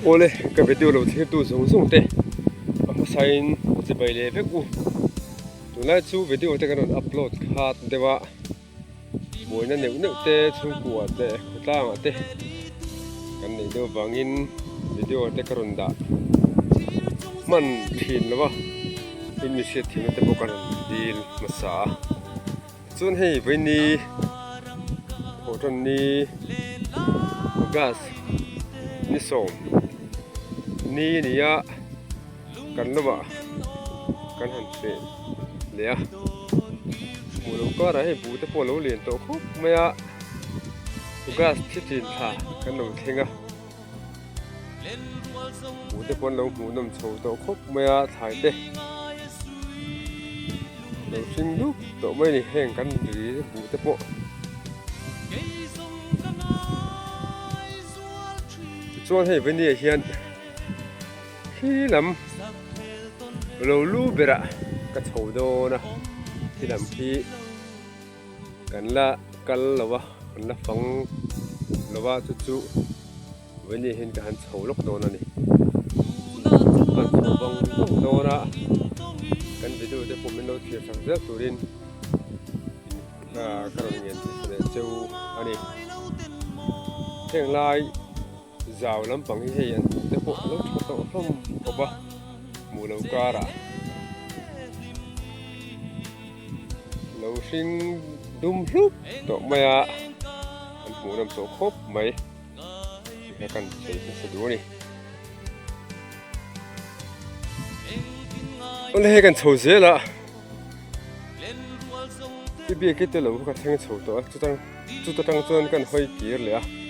Ole ka video lo the tu sung sung te ama sign che bai le ve ku tu la chu video te kan upload khat dewa moina neu neu te chu ku te khutla ma te kan nei do bangin video te karon da man thin lawa in mi se thin te bokan dil masa chun hei veini hoton ni gas ni som ni ya kan lawa kan han pe le a mu lo ka ra he bu te po lo len to khop maya gas thi tin tha kan lo thenga bu te pon lo mu nom chho to khop maya thai te lo sing lu to mai ni heng kan ri bu te po chuan hei veini hian khi lam lo lu bera ka chho do na khi lam khi kan la kal lawa kan la fang lawa chu chu veini hin ka han chho lok do na ni kan chho bang do na kan video te pom lo thir sang zel turin karon ngen se cheu ani theng lai giàu lắm bằng cái hiện cái bộ lúc to không có ba mùa lâu ca ra lâu sinh đum lúc to mày à mùa năm tổ khốp mấy cái cần sẽ đuổi đi ông này cần sầu dễ là cái bia cái lâu cái thằng sầu to chú tăng chân cần hơi kiaเลย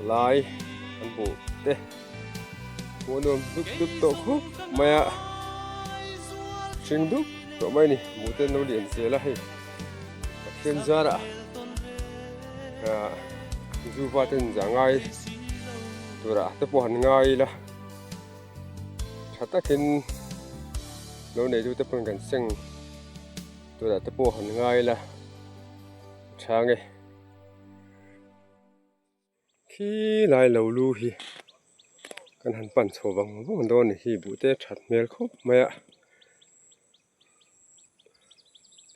lai an bu te wonum duk to khop maya sing duk to mai ni mu te no lien se la he ken zara zu va ten zangai tura te po han ngai la thata ken lo nei du te pon kan sing tura te po han ngai la change khi lai lo lu hi kan han pan chho bang bo don hi bu te that mel khop maya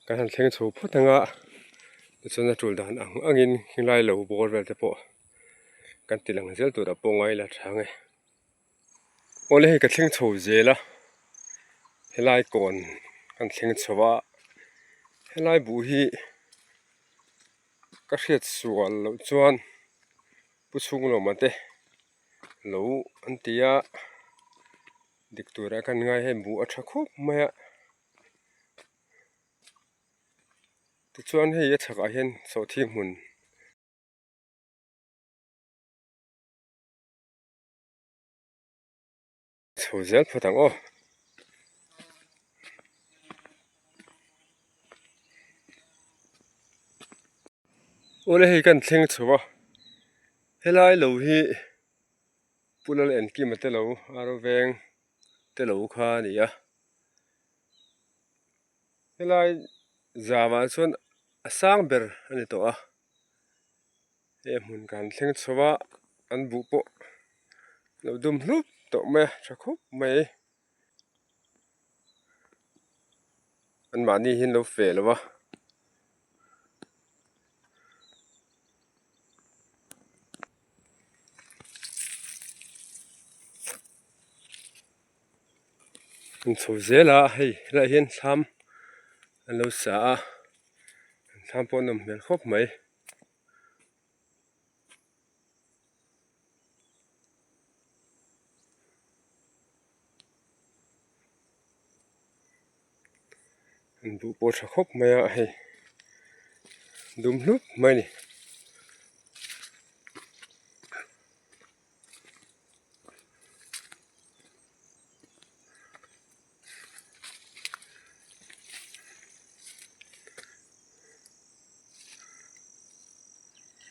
kan han thleng chho phutanga chona tul dan angin hilai lo bor vel te po kan tilang zel tu da pongai la thange ole hi ka thleng chho zela helai kon kan thleng chowa helai bu hi ka hriat sual lo chuan puchung lo mate lo antia diktura kan ngai he bu atha khop maya ti chuan he ya thaka hian so thi mun chozel phatang o ole he kan thleng chowa helai lo hi pulal en ki mate lo aro veng te lo kha ni ya helai zawa chuan asang ber ani to a e mun kan thleng chowa an bu po lo dum hlup to me thakhup mai an mani hin lo fe lawa an chho zela hei la hian thlam an lo sa thlam po nom mel khop mai an bu po tha khop mai a hei dum hlup mai ni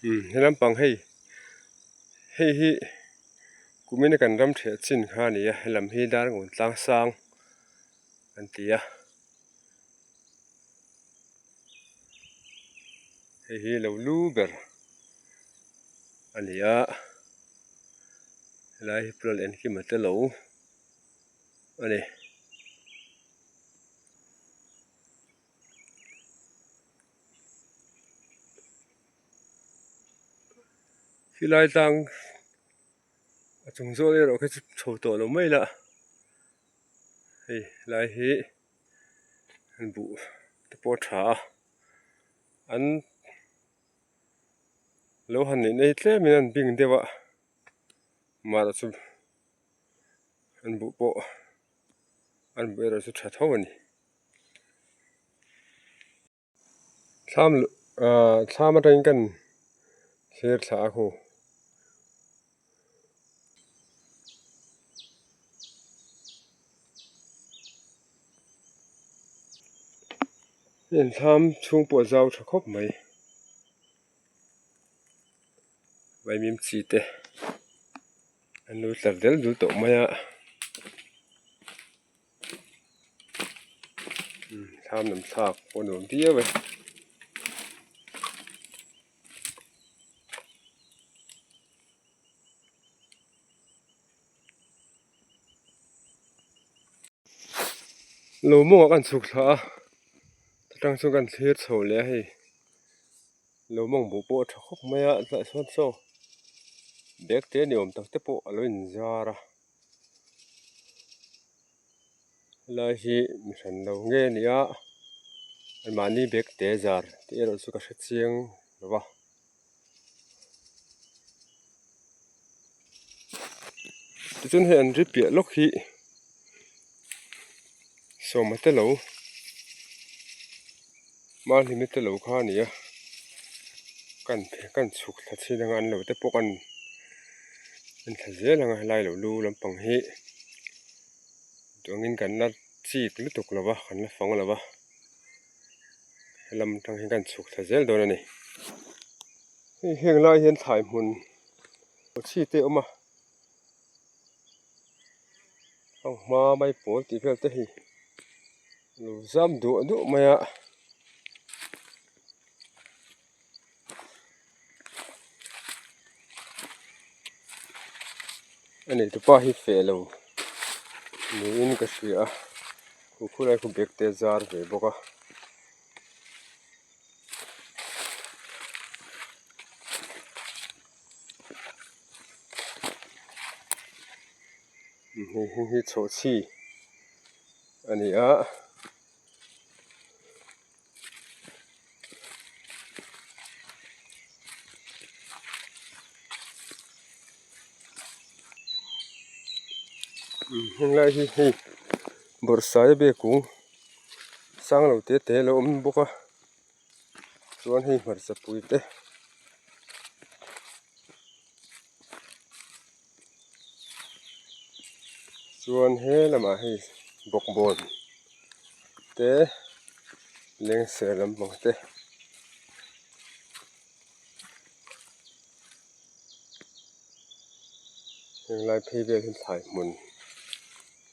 helam pang hei hi kumina kan ram the chin kha ni a helam hi dar ngun tlang sang an tia hi lo lu ber ania lai prol en ki mate lo ani khi lai tang chung zo le ro ke chho to lo mai la hei lai hi an bu te po tha an lo han nei tle min an bing dewa ma ra chu an bu po an bu ra chu tha tho ani tham atang kan kher tha ko en tham chung po zau tha khop mai vai mim chi te an lu tlar del du to maya tham nam thak po nom dia we lo mo kan chuk tha tang chu kan thir chho le hei lo mong bu po tha khop maya ta so bek te ni om tak te po aloin zara la hi mi san lo nge nia an mani bek te zar te ro chu ka chiang wa chun he an ri pia lok hi so mate lo ma limit te lo kha nia kan chuk tha chi dang an lo te po kan an tha je lang lai lo lu lampang hi tongin kan na chi lu tuk lawa kan la fang lawa lam tang hi kan chuk tha zel don ani heng lai hian thai mun chi te oma ma mai pol ti fel te hi lu zam du maya ani tu pa hi fe lo ni in ka sia ku lai ku bek te zar ve boka hi cho chi ani a heng lai hi borsai be ku sang lo te lo om boka chuan hi mar sa pui te chuan he lama hi bok bon te leng se lam bang te heng lai phei be hin thai mun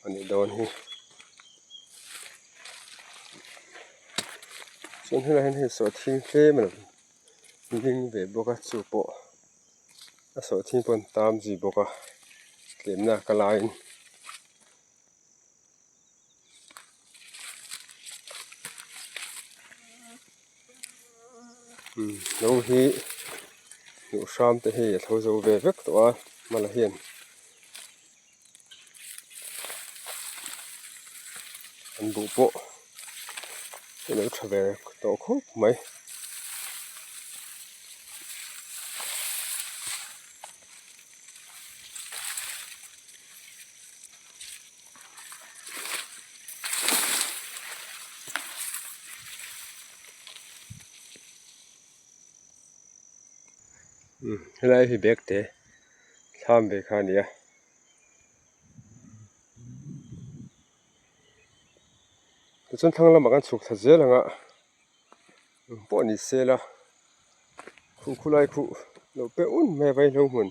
ani don hi chuan he lai hi so thing tle man ding ve boka chu po a so thing pon tam ji boka tlemna kalain lo hi nu sham te hi tho zo ve vek to a mala hian an bu po lo thave to khop mai lai hi bek te tham be kha nia chun thang lama kan chuk tha zelanga po ni sela khu lai khu lo pe un me vai lo mun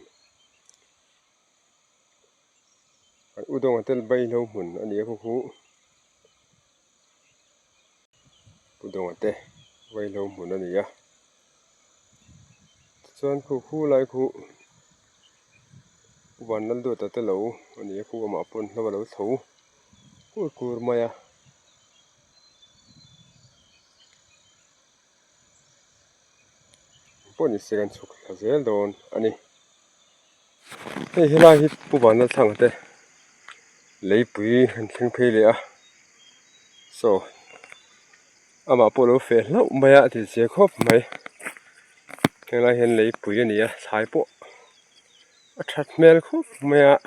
udong atel bai lo mun ani khu udong ate vai lo mun ani ya chuan khu lai khu วันนั้นด้วยแต่เหลาอันนี้กูมาปนแล้วเราถูกูมาอ่ะปนอีกสิ่งสุขเสียโดนอันนี้เฮ้ยลายที่ผู้วันนั้นสั่งแต่เลยปุยเห็นเพียงเพลียso อามาปนเราเฟลแล้วมาอ่ะที่เสียครบไหมเห็นเลยเห็นเลยปุยนี่อ่ะสายปะชัดเมลครบมาอ่ะ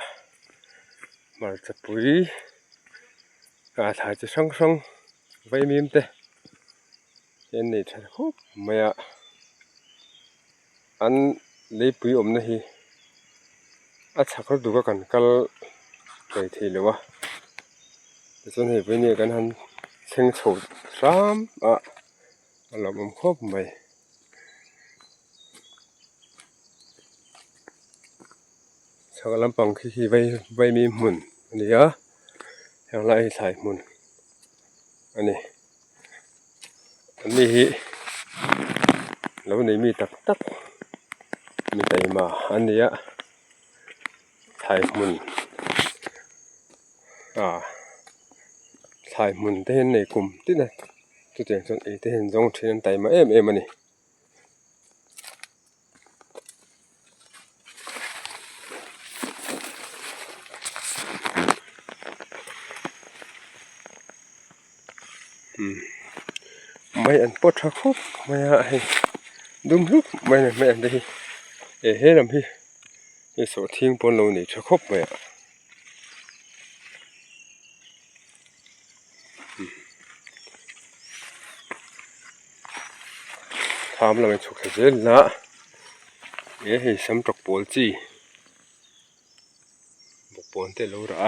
มาจะปุยถ่ายจะช่างไว้มีมเตเห็นนี่ชัดครบมาอ่ะอันเลยปุยนี่ฮีชักรถดูกันกัลไปทีเลยวะแต่ส่วนเหตุนี้กันหันเชิงโฉดซ้ำเรามันครบไหมชักลำปังขี้ไว้มีหมุนอันนี้อ่ะอย่างไรใส่หมุนอันนี้แล้วนี่มีตักมีไตมาอันนี้อ่ะใส่หมุนใส่หมุนที่เห็นในกลุ่มที่นั่นจุดเด่นส่วนเอที่เห็นตรงที่นั่นไตมาเอ็มอันนี้ไม่อันปวดชักครบไม่ให้ดุมลุกไม่อันได้เฮ้ยลำพี่ไสทิ้งปนเรานี่ชักครบไม่ทำแล้วมันฉุกเฉินละให้สำตกปวดจีบกปนเตลูระ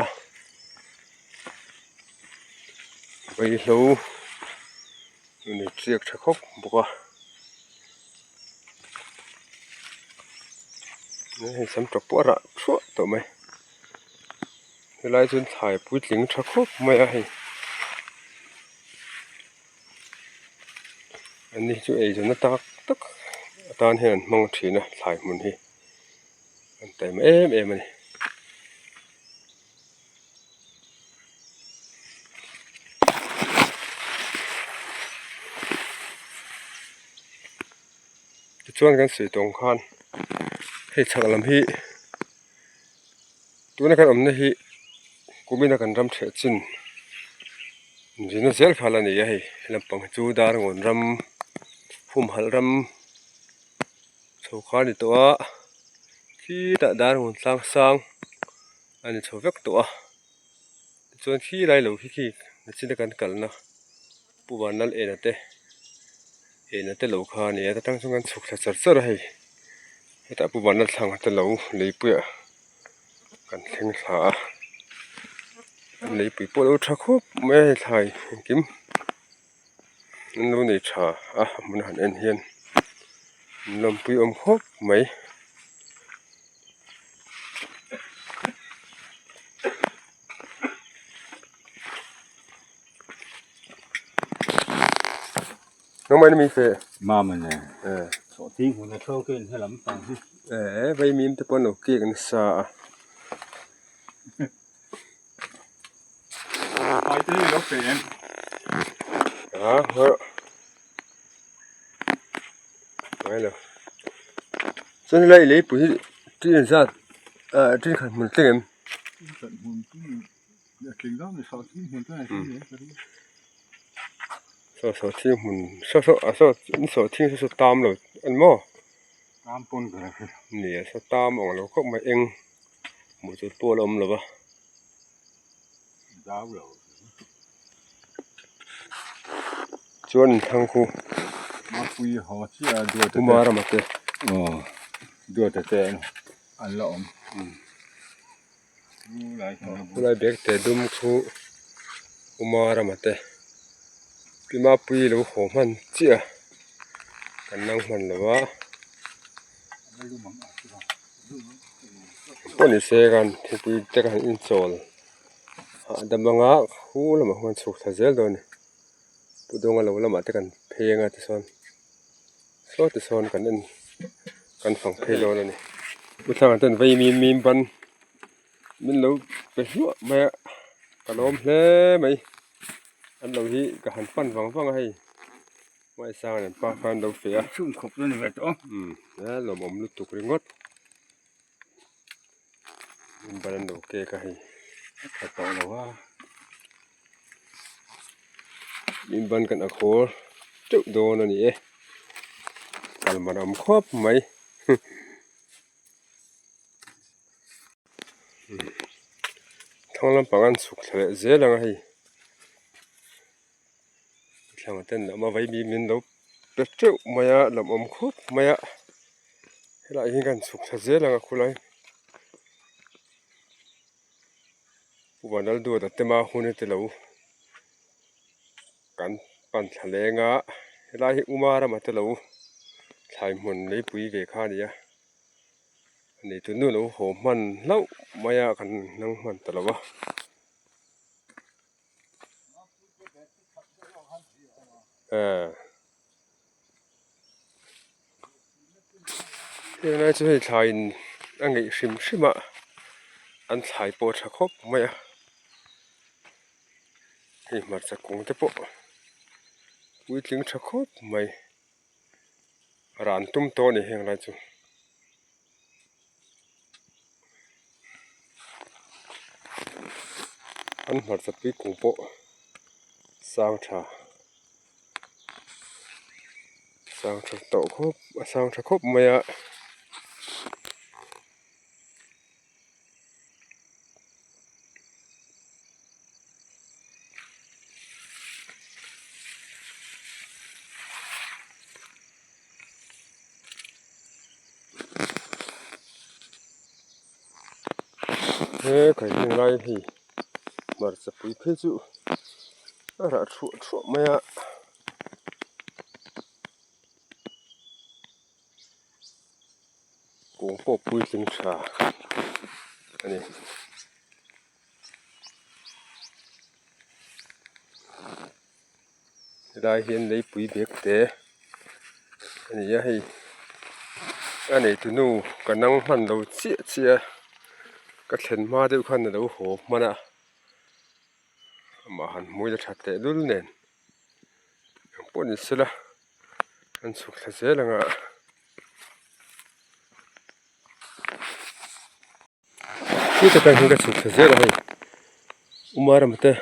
ไปลูนี่เรียกชักครบบอกว่าให้สำตกปวดละชั่วตัวไหมเวลาจนถ่ายปุ้ยหลิงชักครบไม่ให้อันนี้จู่จนตักตอนเห็นมองทีนะถ่ายมันที่อันแต่เอ็มมันจะชวนกันสีตรงข้านให้ชักลำพี่ตัวนั้นกันนี่กูไม่นักกันรำเฉจินจีน่าเซลขาลนี่ให้ลำปังจูดาร์งอนรำฟุ่มหัลรำโชว์ขาดิตัวขี้ตะดาร์งอนสร้างอันนี้โชว์เวกตัวส่วนขี้ไรเหลวขี้นั่นจีน่ากันกันนะผู้วันนั้นเอ็นเตเหลวขานี่แต่ตั้งช่วงกันสุกจัดๆให้แต่ผู้วันนั้นทางแต่เหลวเลยเปื่อกันเข่งขาเลยปีปวดชักครบไม่ถ่ายกิมนู่นนี่ชามันหันเอ็นเฮียนลมปีครบไหมน้องไม่ได้มีเฟมามันเนี่ยสอดทิ้งคนจะเข้าเกินให้ลำปังที่ไปมีมแต่ปนโอเคกันซาไปที่รถเข็นเฮ้ยไม่เลยส่วนอะไรเลยปุ๋ยที่นั่นซะที่ขันมันเต็มขันมันที่อยากกินก็ไม่สอดทิ้งคนได้ที่นี่สอดทิ้งมันสอดทิ้งตามเลยอันมั่วตามปนกันเนี่ยตามออกแล้วก็มาเองหมดจุดปวดลมหรือเปล่าดาวเหรอชวนทางคู่มาคุยหอที่ดูแต่มารามาเตดูแต่อันละผู้ใดเด็กแต่ดุมคู่มารามาเตพี่มาปุยลูกหัวมันเจี๊ยกันนั่งมันหรือว่าพวกนี้เสกันที่ปุยจะกันอินโซลดับบังอ่ะคู่แล้วมันสุกทะเจลโดนปุดงเราแล้วมาแต่กันเพลงอ่ะที่ซ้อนกันนั่นกันฝั่งเพลโลนั่นนี่ปุถากันต้นไว้มีบัน mình lâu về lúa mẹ cả lom lé mày anh lâu hi cả hành phân vắng hay ngoài sao này ba phan đâu phía Sum khop ni vet o. đó là một lúc tục ngót mình bắt đầu kê cái cái tàu nào ha mình bắt cái nào khô chút đồ nó nhỉ còn mà làm khóp mày thằng làm bằng ăn sụt lại dễ là hay thằng tên là mà vậy mình đâu biết chút mày làm khóp mày lại hìnhกันsụt lại dễ là khu lạiวันนั้นดูแต่มาหุ่นเตลูกันปั่นทะเลงะลายอุมาระมาเตลูทายมันเลยปุยเวคานี่อันนี้ตัวนู้นโหมันเล่ามายากันนั่งมันตลอดวะที่นั่นจะให้ทายอันนี้ชิมะอันทายปวดสะคบมายาที่มาจากกรุงเทพวิถึงสะคบไม่ร้านตุ้มโตนี่เองไรจูอันมาจากปีกรุงโปสร้างชาโตคบสร้างชาคบไม่อะใครยังไรพี่มาจากปีเพจูอะไรชั่วไม่อะกรุงโปปุยสิงชาอันนี้ได้เห็นเลยปุยเบ็กเตะอันนี้ให้อันนี้ตัวนู้ก็นั่งมันเราเจียก็เห็นมาด้วยกันเราโหมันอะมาหันมวยจะชัดเตะดูเนี่ยปนสิละอันสุขเสียแล้วอ่ะที่จะเป็นคนก็สุขเสียแล้วให้อุมาระมเตะ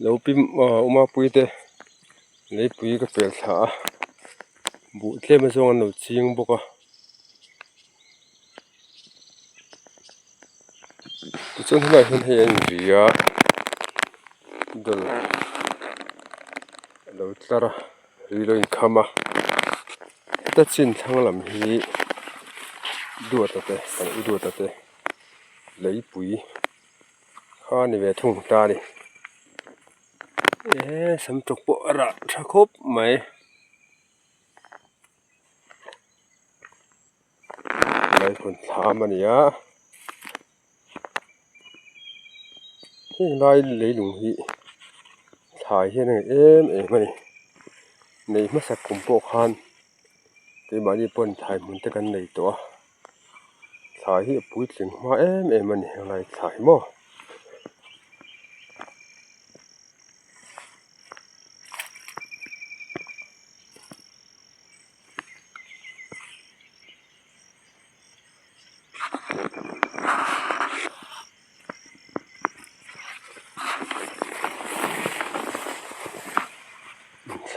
เราพิมอุมาปุยเตะเลยปุยก็เปลี่ยนท่าบุเล่มาส่งอันเราเชียงบุกอ่ะจนทำไมเห็นเรียดลเราตระรีโรอินคามาแต่จินทั้งลำฮีดูตัดเตะกันดูตัดเตะเลยปุยข้านี่เวทุ่งตาดิสมจุกปะระชักคบไหมเลยคนถามมันเนี่ยที่ไรเลยหลงฮีถ่ายที่นั่นมันในมาสักกุมโปคันที่มาที่ปนถ่ายมันตะกันในตัวถ่ายที่ปุ้ยถึงมามันอะไรถ่ายมั่ว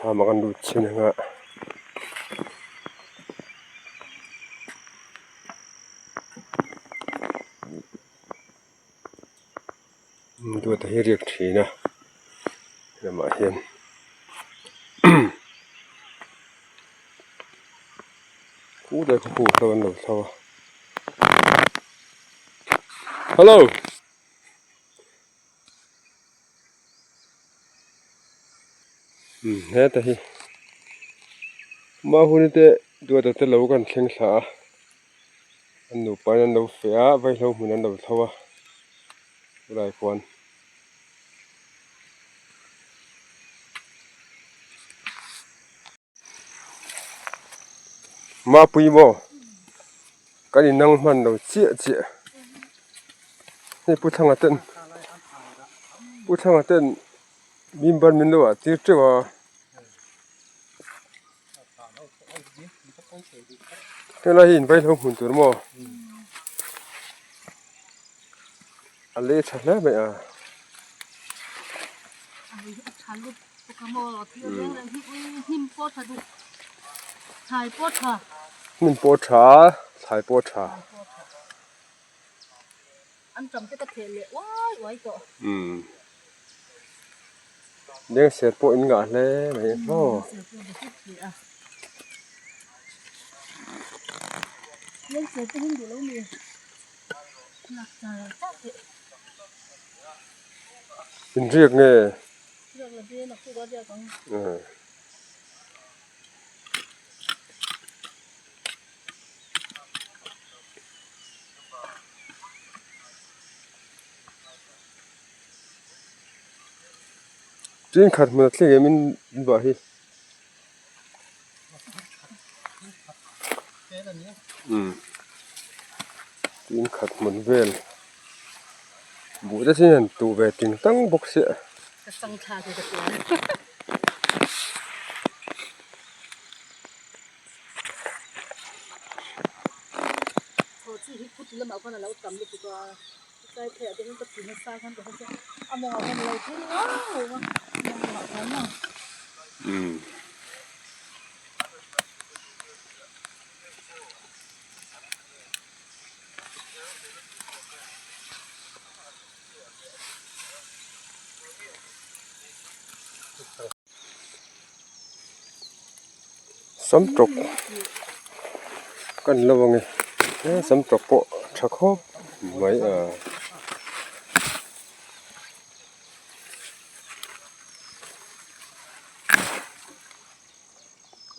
sama kan lucu nih nggak dua tahir yak Cina nama hian udah kuku kawan lo sawa halo tahi ma huni te dua te lo kan thleng thla an nu pa an lo fea vai lo mun an lo thawa lai kwan ma pui mo kan nang man lo chia นี่ปุถังอาเต้นปุถังอาเต้นมีบันมินโลอะที่จะว่าเฮลาหินไปลงหุ่นตัวมออันเล่ชัดแล้วไหมอ่ะฉันลูกปกมอที่เรื่องนั้นที่หิมโปดค่ะดูถ่ายโปดค่ะ มินโปชาสายโปชาอันจำจะกระเทยเลยว้ายไว้ก็เลี้ยงเสียโปอินกะเลยไหมโอ้เล่นเสือจะหิ้งอยู่แล้วมีหนักใจจัดเลย เป็นเรียกไงเรื่องอะไรนักสู้ก็เดียวกันจริงขัดมันที่มินบ่ฮีจริงขัดมันเวลบูได้ที่นั่นตัวเวทิงตั้งบกเสียกระสังชาคือตะตัวโหที่ที่พูดแล้วมาเอาคนนั้นแล้วจำได้ตัวใจแผลจะมันก็ถึงซ่าขั้นตัวเขาจะเอามองเอาคนเราที่ว้าวมองเอาคนนั้นสำตกกันระวังไงสำตกโปชะคอบไว้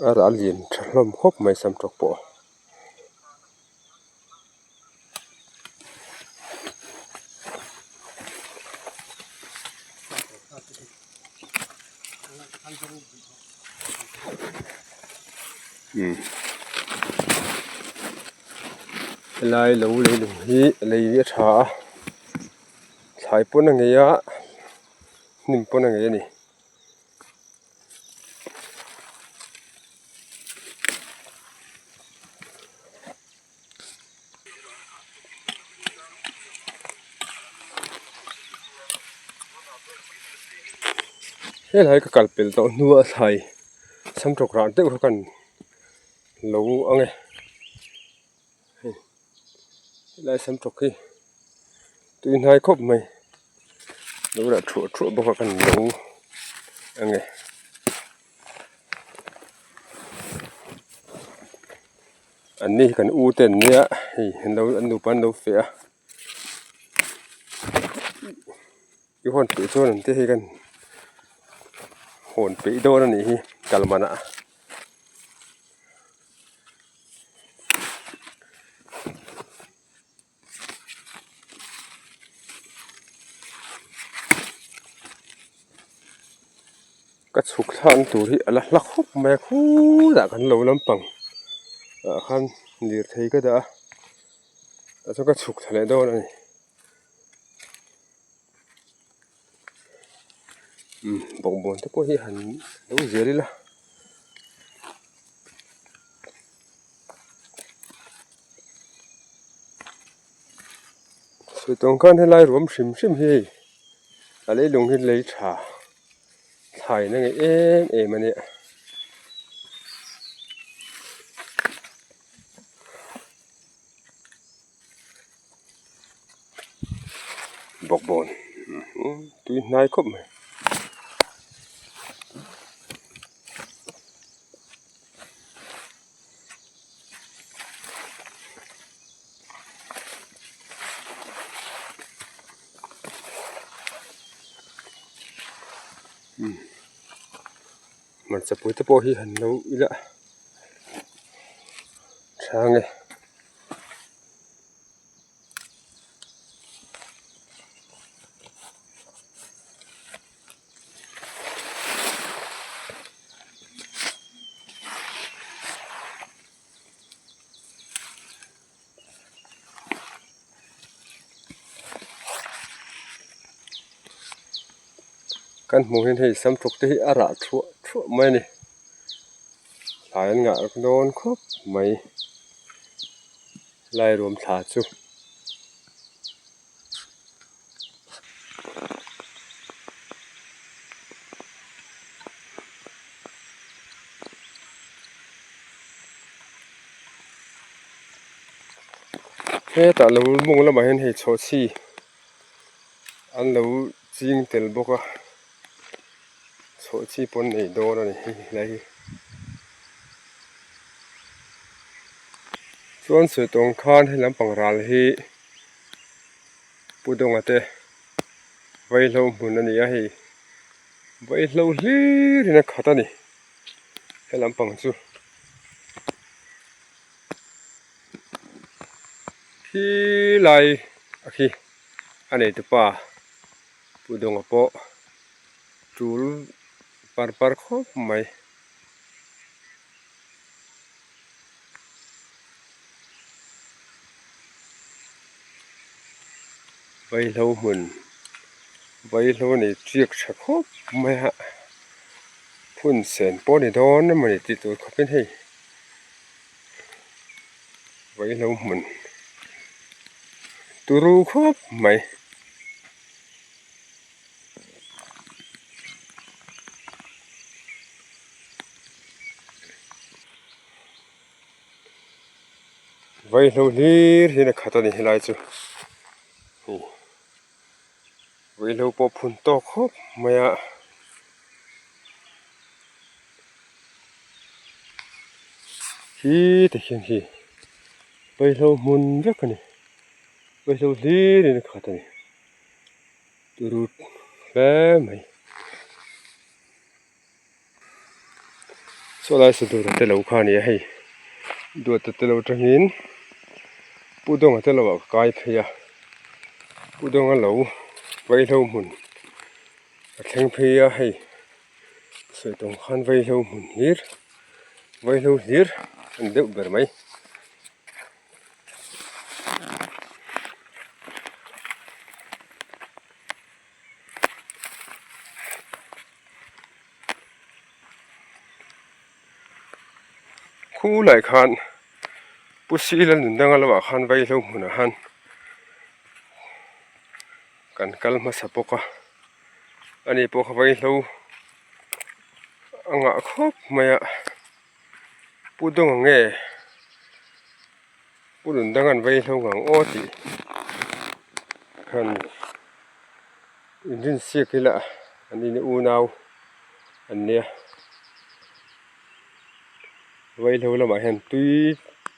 อาลีนฉลมคบไม่สำตกโปลายเหลวเลยดูฮีเลยเวียชาสายปุ่นอะไรยะนิ่มปุ่นอะไรนี่เฮ้ยไรก็กัดเป็นตัวนัวใส่สำตกร้านเต้ากันเหลวอะไรลายสำตกที่ตัวนี้ครบไหมดูแลชั่วบอกกันดูยังไงอันนี้กันอูเต็นเนี่ยเห็นเราอันดูปันดูเฟียยี่ห้อปีโซนั่นที่ให้กันโหนปีโดนั่นนี่กัลมานะก็สุกท่านตัวที่อะไรลักฮุบแม่คู่จากกันเหลวลำปังขันดีร์ไทยก็ได้แล้วก็สุกทะเลโดนนี่บอกบนทุกคนที่หันดูเสียดีละสุดตรงกันให้ไล่รวมชิมให้อะไรลงให้เลยชาถ่ายนั่นไงมันเนี่ยบอกบนตัวนายครบไหมมันจะปุยตะโพที่หันเราอีละช่างไง กันหมูเห็นให้ซ้ำทุกที่อาระทั่วไม่นี่หลายงะโดนครบไม่ไล่รวมถาจุเฮ้แต่เรามุ่งแล้วมาเห็นให้โชชี่อันเราจริงเตลบกะโชชี่ปนไอ้โดนนี่ไรส่วนสุดตรงข้านให้ลำปังราลฮีปูดงอาเตไว้เราหมุนนั่นนี่ให้ไว้เราลีนี่นะขัดนี่ให้ลำปังจูที่ไรโอเคอันนี้ตัวป่าปูดงอาโปจูลปาร์คบไหมไว้เราหมุนไว้เรานี่เจียกชักคบไหมฮะพุ่นเส้นปนในดอนนั่นมันติดตัวเขาเป็นให้ไว้เราหมุนตัวรู้ครบไหมไว้เราเลี้ยที่นักขัดนี่ให้ไล่จูไว้เราปอพุ่นโตครบไหมอะฮีแต่เขียนฮีไว้เราหมุนเยอะกันนี่ไว้เราเลี้ยที่นักขัดนี่ตัวรู้แล้วไหมส่วนอะไรสุดตัวแต่เราข้านี่ให้ดูแต่เราจะเห็นปูดงแต่เราแบบกายเพียปูดงเราไว้เราหมุนแข่งเพียให้สุดตรงขันไว้เราหมุนเลี้ยไว้เราเลี้ยอันเดียวแบบไหมคู่หลายคันผู้ซีแล้วหนุนดังอะไรวะคันไว้เราหมุนหันกันกัลมาสะปกะอันนี้ปกไว้เราอ่างครบไหมอะปูดงเงี้ยปูหนุนดังกันไว้เราหวังโอติคันอินดินเสียกิละอันนี้อูนาวอันเนี้ยไว้เราละมาเห็นตุย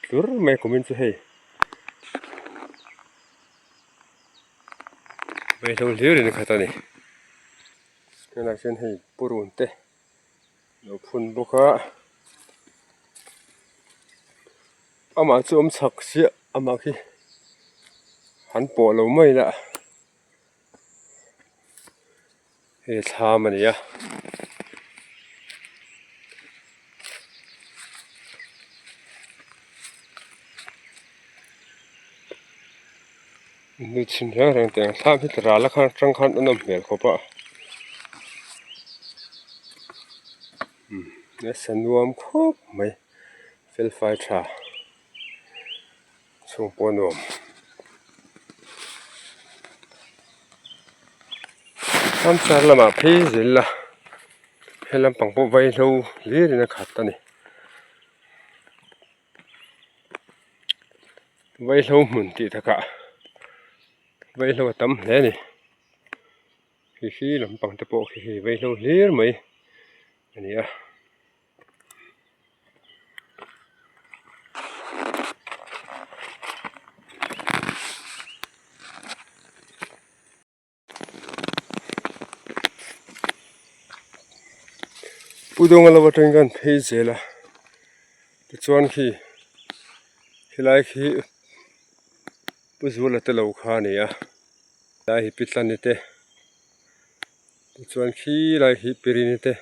ตัวไม่คอมเมนต์ให้ไว้เราเลี้ยเลยนะครับตอนนี้ก็น่าเช่นให้ปูรุนเตะเราพุ่นบุกะอามาจมสักเสียอามาคีหันปอเราไม่ละเฮชามันเนี่ยดูชินแล้วแต่งท่าพิจารณาละครั้งจังคันอันนั้นเหมือนเขาปะเนี่ยสนวมครบไหมเฟลไฟชาช่วงปนวมทำสารละมาพีจิละให้ลำปังปไว้เราเลี้ยงนะครับตอนนี้ไว้เราหมุนติดตะกะไว้เราตั้มแล้วนี่ขี้ลำปังตะโปขี้ไว้เราเลี้ยงไหมอันนี้อะปูดงเราวัดกันเพจละตัวชวนขี้ไล่ขี้ผู้สูงละตะลูกค้าเนี่ยไล่ปิดลันนี่เตะตัวชวนขี้ไล่ขี้ปีนี่เตะ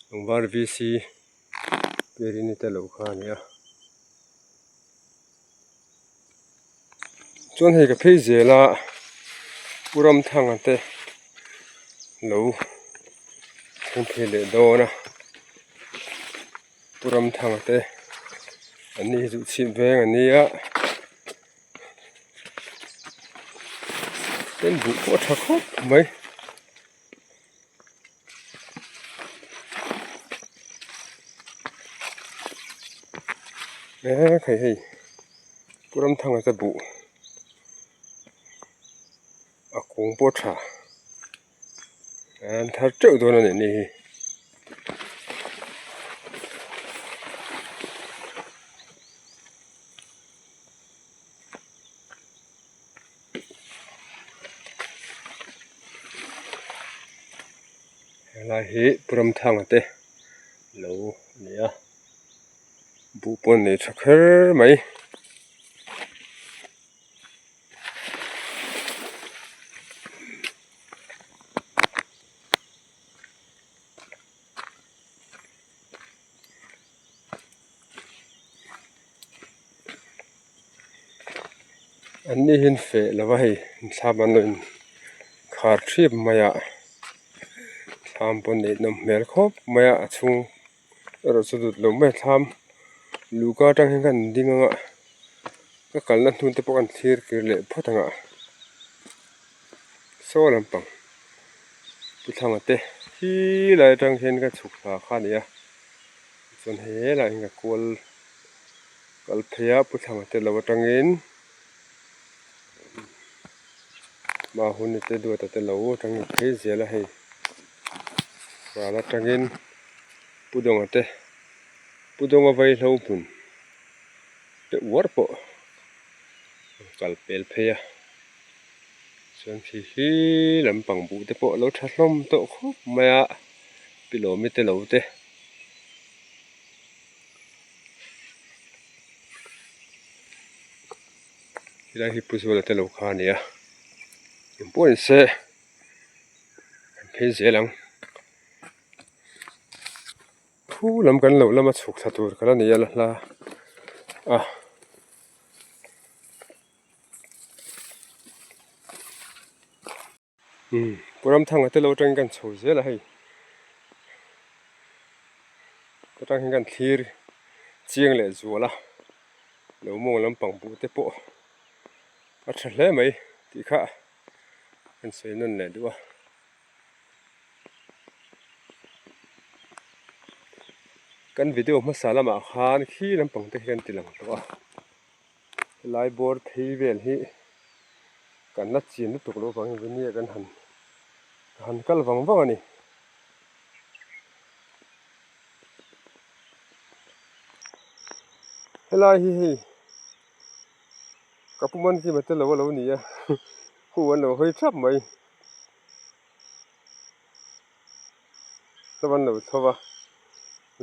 ลงบาร์บีซีปีนี่เตะลูกค้าเนี่ยชวนให้กับเพจละปูรำทางกันเตะลู ทั้งเพลโดนะปุรมทางเตอันนี้สุชินแวงอันนี้อะเป็นบุกทักครบไหมใครให้ปุรมทางจะบุอะคงปวดขาถ้าเจ้าตัวนั้นนี่อะไรปุรมทางเตะแล้วเนี่ยบุปนนี่ชักไหมอันนี้เห็นเฟะแล้วว่าให้ชาบันนขาดทริปมายะทำปนนี่น้ำเมลครบมายะชุงเราสุดลงไม่ทำลูกก็จังเห็นกันดิ้งอ่ะก็กันนั่นทุนแต่พวกกันทีร์กิเลพอทั้งอ่ะโซ่ลำปังพุทธังอ่ะเตะที่หลายจังเห็นกันสุขภาพข้านี่อ่ะส่วนเฮหลายกับกวลกัลเพียพุทธังอ่ะเตะเราจังเห็นมาหุ่นเตะด้วยแต่เราจังเฮียเสียละให้ว่าละจังเห็นปุดงอ่ะเตะปุดงเอาไว้เราปุ่นเตะวัดปะกัลเปลเพียส่วนที่ลำปังบุเตะปะเราทัดลมโตครบมาอ่ะปิโลมิเตเราเตะที่ได้ฮิปุสวลเตเราขานี่อ่ะยังปวดเสียเพียเสียหลังผู้ลำกันเราละมาสุกสัตุรกันนี่ละละอ่ะปุรมทางแต่เราจังกันโฉเสียละให้ก็จังกันทีร์เจียงเลยจัวละเรามองลำปังบุเตปะอัดเลยไหมที่ข้ากันใส่นั่นแหละด้วยกันวิดีโอมาสารมาหานขี้ลำปังเตะกันติลังตัวไลบอร์ทีเวลฮีกันนัดจีนตุกโลฟังวันนี้กันหันกัลวังวังนี่เฮลาฮีกับพวกมันที่มาเตะเรานี่อ่ะหัวเราเฮ้ยชับไหมแล้ววันเราชอบอ่ะ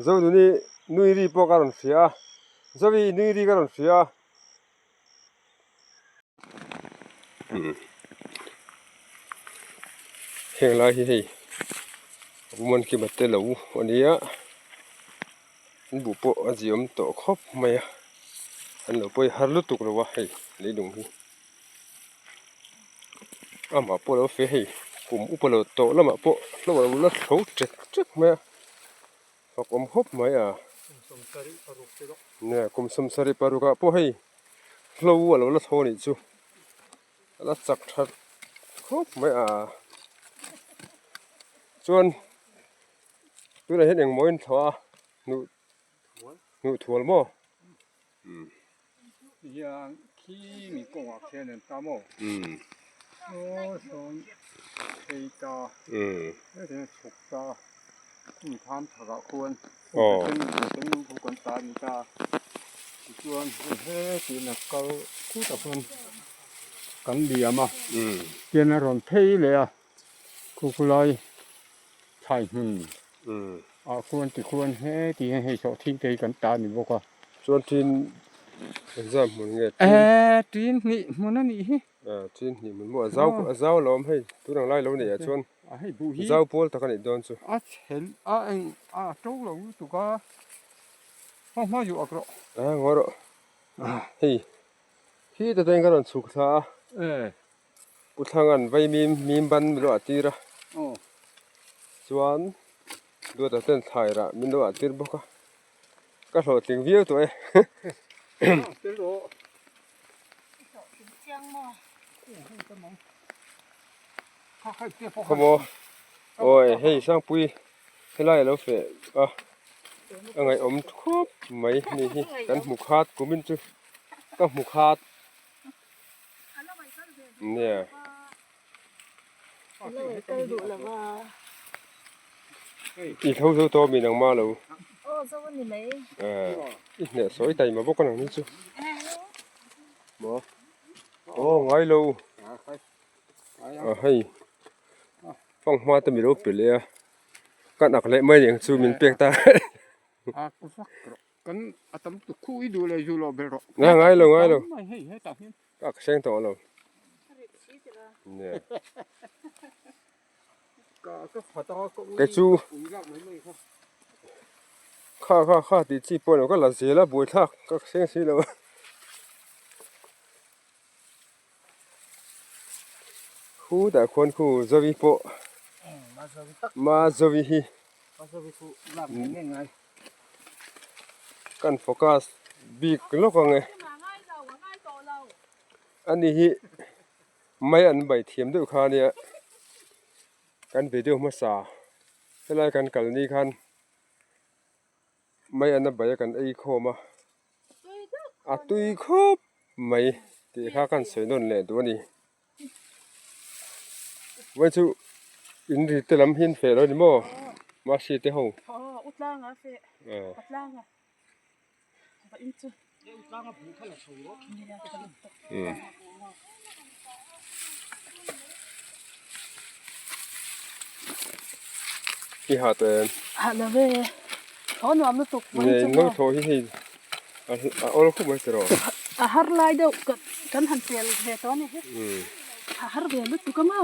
เจ้าดูนี่นุยรีปอการันเสียเจ้าวีนุยรีการันเสียเฮลาฮีกับพวกมันที่มาเตะเราวันนี้อ่ะบุปผาจีอมโตครบไหมอ่ะอันเราไปหาลุตุกเราวะให้เลยดุงฮีมาพวกเราเฟให้กลุ่มอุปโลกโตแล้วมาพวกเราเราเขาจักไหมพวกครบไหมอ่ะเนี่ยกลุ่มสมสาริปารุกะพวกให้เราเราโทนี่จูแล้วจักทัดครบไหมอ่ะส่วนตัวไหนเห็นอย่างมวยถั่วนูถั่วมั้งอย่างขี้มีกงอักเสบเนี่ยตามอ่ะโอ้ส่วนไอ้ตาไม่ใช่สุกตาที่ทำถักควรเป็นผู้คนตามีตาส่วนเฮ้ที่นักเขาคู่กับคนกันเดียมาเกี่ยนรอนเทเลยอ่ะคุลอยใช่ควรที่ควรเฮ้ที่ให้ชอบทิ้งใจกันตาหนิบอกว่าส่วนที่จะมันเงี้ยทีนี่มันนั่นนี่ที่นี่มันมั่วเจ้าล้อมให้ตัวนั่งไล่ล้มเนี่ยชวนเจ้าพูดตะกันอีกโดนสู้เห็นโจ้เราตัวก็ห้องมาอยู่อักโรงอร์เฮ้ยที่จะแต่งกันสุขซาพุทธังอันไว้มีบันไม่รู้อะไรระส่วน ดูแต่เต้นถ่ายละมินดูติดบ่ก็โหติงวิวตัวเอ้ 这路江嘛，还别不 ขโมโอ้ยเฮ้ยสร้างปุ้ยให้ไล่แล้วเฟะอ่ะยังไงอมครบไหมนี่กันหมูคาดกูมินจุก็หมูคาดเนี่ย แล้วไอ้ดูแล้วว่า อีกเท่าตัวมีนางมาแล้ว โอ้สวัสดีไหม เนี่ยสวยใจมาบอกกันหนังนี่จุบ่โอ้ไงลูให้ฟังมาแต่ไม่รู้เป็นเลยก็หนักเลยไม่ยังซูมินเปียกตา 跟啊，咱们都苦一度来就老白了。 ง่ายเลย 嘿，大天。 ก็เสียงตัวเราเนี่ย 个发到个。 cái chúข้าตีจีปนก็หลับเสียแล้วบุยทักก็เสียงสิแล้วคู่แต่คนคู่จะวิปมาจะวิฮี มาจะไปคู่หลับยังไง กันโฟกัสบีกโลกไงอันนี้ฮิไม่อันใบเทียมด้วยคาเนี่ยกันไปดูมาสาเวลากันกันนี่คันไม่อันนั้นใบกันไอ้โคมาอะตุยครบไม่ที่ข้ากันสวยนนเลยตัวนี้วันจู่อินดีเตลำหินเฟรแล้วนี่โมมาสิเตหง อ๋ออุดล่างอ่ะเฟะอุดล่างอ่ะไปอินจูอุดล่างอ่ะผมแค่ละสูงนี่นะที่หาแต่ ฮะแล้วเว้ยเขาหนูมันตกมัน เนี่ย จะ น้องโทที่ให้เอาลูกคุ้มไว้ตลอด ฮาร์ไลเดอกันหันเสียเฮตอนนี้เฮ้ฮาร์เบียลุตุกันมา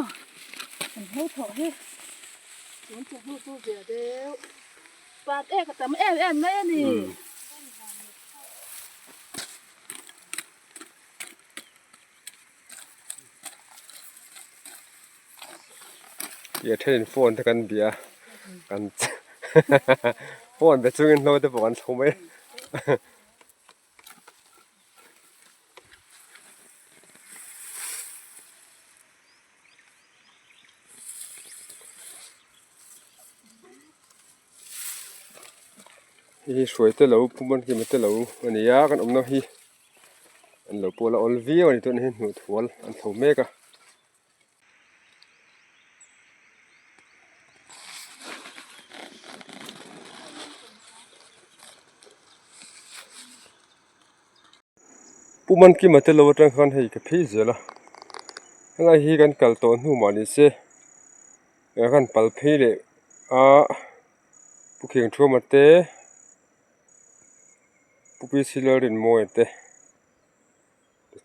เฮ้ยถอเฮ้มันจะพูดตัวเบียเดียวปาดก็แต่ไม่แม่นี่ อย่าเทนโฟนตะกันเบียกัน โฟนแต่ซึ่งเราจะบอกกันถูกไหมฮีสวยแต่เราปุ่มมันกินแต่เราอันนี้ยากันอมน้อยฮีอันเราปวดละออลวีอันนี้ตัวนี้หนูทวลอันถูกเมกะปุ่มมันกินแต่เราจังคันให้กับพี่เสียละอะไรฮีกันกัลตัวหนูมาดิเซ่กันปัลพี่เลยผู้เขียงชั่วมาเต้ผู้พิสิลรินโมยเต้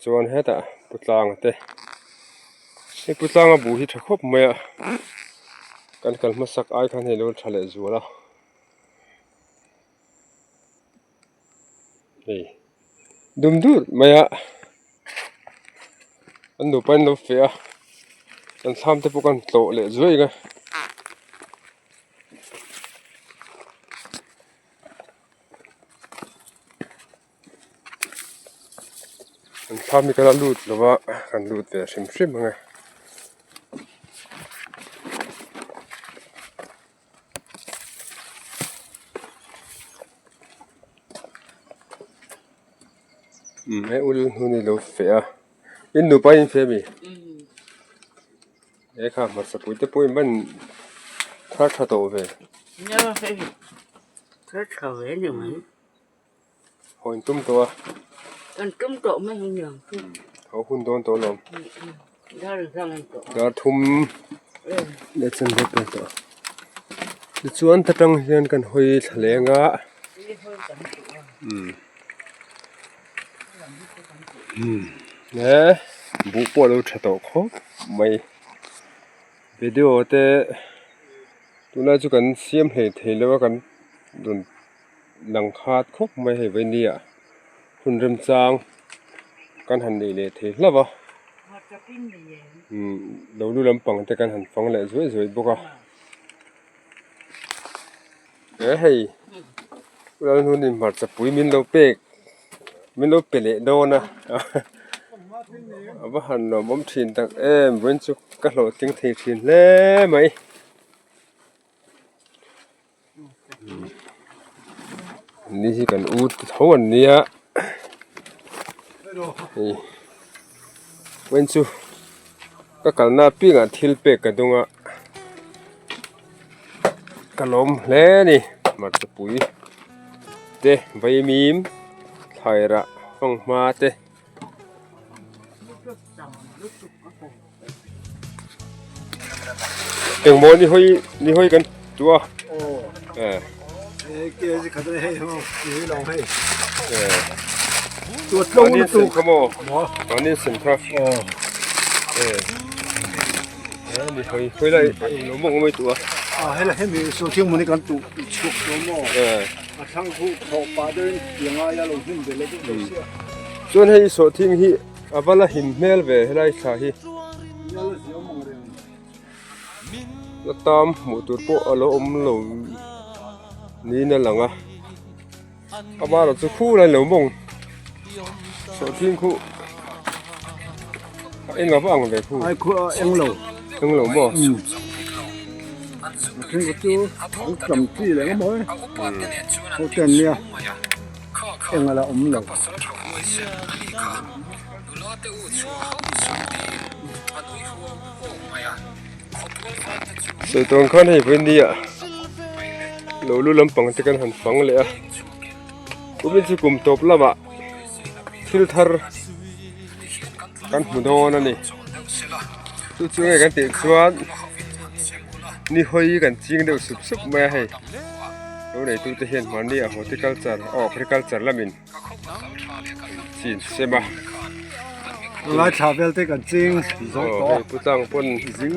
จวนเหตุปุตลางเต้ไปุตลางบุหิตครบเมียกันมาสักไอคันให้รู้ทะเลจัวละนี่ดุมดูดเมียอันดูเป็นลูกเฟียอันทำแต่พวกกันโตเลยจัวอีกถ้ามีการลูดหรือว่าการลูดแต่ชิมๆไงไอ้อุลหุ่นนี่ลูดเฟียอินดูไปอินเฟียมีไอ้ข้ามาสักปุยแต่ปุยมันถ้าโตเฟีย nhớ phải rất khẩu ấy nữa mà หอยตุ้มตัว con cấm trộm mấy không nhường เขาหุ่นโดนตัวลม đó là sao anh trộm แล้วทุ่มเด็ดสันเด็ดไปต่อชวนตะตังเฮียนกันหอยทะเลงะ cái thôi cấm trộm เนี่ยบุปผาเราชัดออกครับไม่วิดีโอแต่ตัวนั้นจุกันเสียมเหตุแล้วว่ากันโดนหลังคาดครบไม่ให้ไว้เนี่ยคุณเริ่มสร้างกันหันดีเลยเทแล้วปะ họ cho pin gì vậy เราดูลำปังแต่กันหันฟังแหละสวยๆบอกว่า heyเรานู่นนี่มาจะปุ๋ยมินโลเป็กมินโลเปเลโดนะว่าหันเราบ่มถินตักเว้นสุกกะโหลติงเทถินแลไหมนี่สิกันอูดเท่าวันนี้นี่เว้นสุก็กันหน้าปิ้งทิลเป็กกันตรงกะลมแลนี่มาจะปุ๋ยเตใบมีมไทยระฟังมาเตเอ็งโมนี่ห้อยกันตัวเกี่ยวสิขัดให้เขานี่ลองให้ตัวลงตูขโมตอนนี้สินครับนี่ห้อยไรหนูมองไม่ตัวให้ละให้มีโซเชียลมันในการตุชุกตัวหม้อทั้งผู้ขอปลาเดินยังไงyaลงขึ้นไปเลยก็เสียส่วนให้โซทิ้งฮีอาบละหิมเมลเวให้ไรสาฮีแล้วตามหมูตัวโปอละอมหลงนี่นั่นหลังอาบาเราจะคู่อะไรหลงมงโซทิ้งคู่เอ็งเราบ้างเลยคู่ไอ้คู่เอ็งหลงบ่ถึงก็ตัวของจำที่เลยก็บ่โอเคเนี่ยเอ็งอะไรอมหลงส่วนตรงข้างให้เพื่อนดีเราลู่ลำปังจะกันหันฟังเลยกูเป็นสุกุมตบละบะทิลทาร์กันหมุนโดนั่นนี่ช่วยกันติดส่วนนี่ห้อยกันจริงเดี๋ยวสุบๆมาให้เราในตู้จะเห็นมันนี่ฮอร์ติคัลเจอร์ฮอร์ติคัลเจอร์ละมินจีนใช่ไหมเราชาวเวลเตกันจริงโอ้ผู้จังปนจริง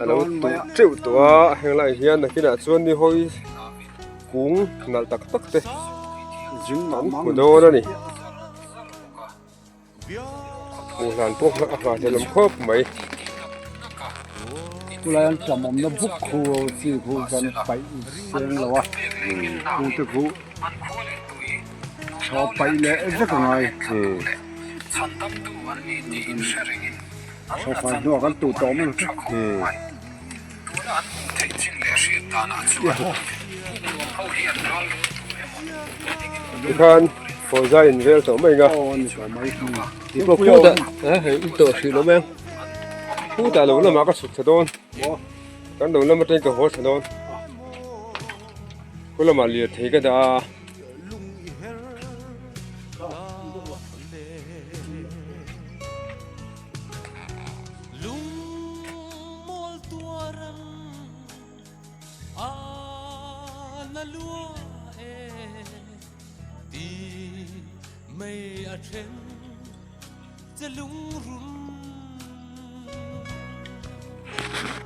เราเจ้าตัวแห่งไรเฮียนนะคิดว่าส่วนนี้ห้อยกุ้งนั่นตักเตะจริงมันหมุนโดนั่นนี่หมู่หลานพวกนักอาหารจะลำครบไหมกูเลยจำมันบุกคูสิคูกันไปเสียงแล้ววะกูจะคูชอบไปเลยสักหน่อยชอบไปด้วยกันตู่ต่อมันkan for sein vel to mai ga ti pro puta to si lo men puta lo la ma ka su thadon kan do la ma tai ka ho thadon ko la ma li thei ka da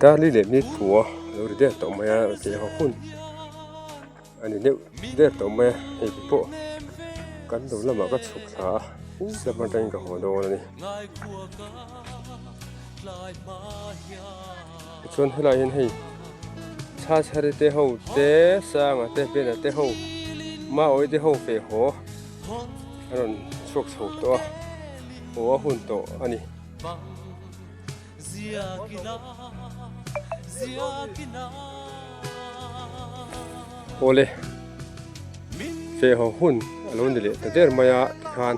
ta li le ni thuo lo de to ma ke ho hun ani ne de to ma he po kan do la ma ka chuk tha sa ma tang ka ho do ni chon helai hen hei cha chare te ho te sa nga te pe na te ho ma oi te ho fe ho aron chuk chuk to ho hun to ani ole fe ho hun alon dile ta der maya khan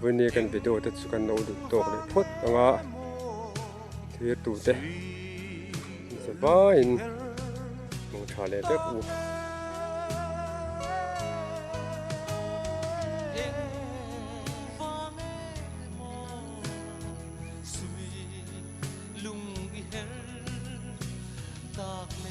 buni kan video ta chukan no du tok le phot anga thir tu te se ba in mo thale te ku dark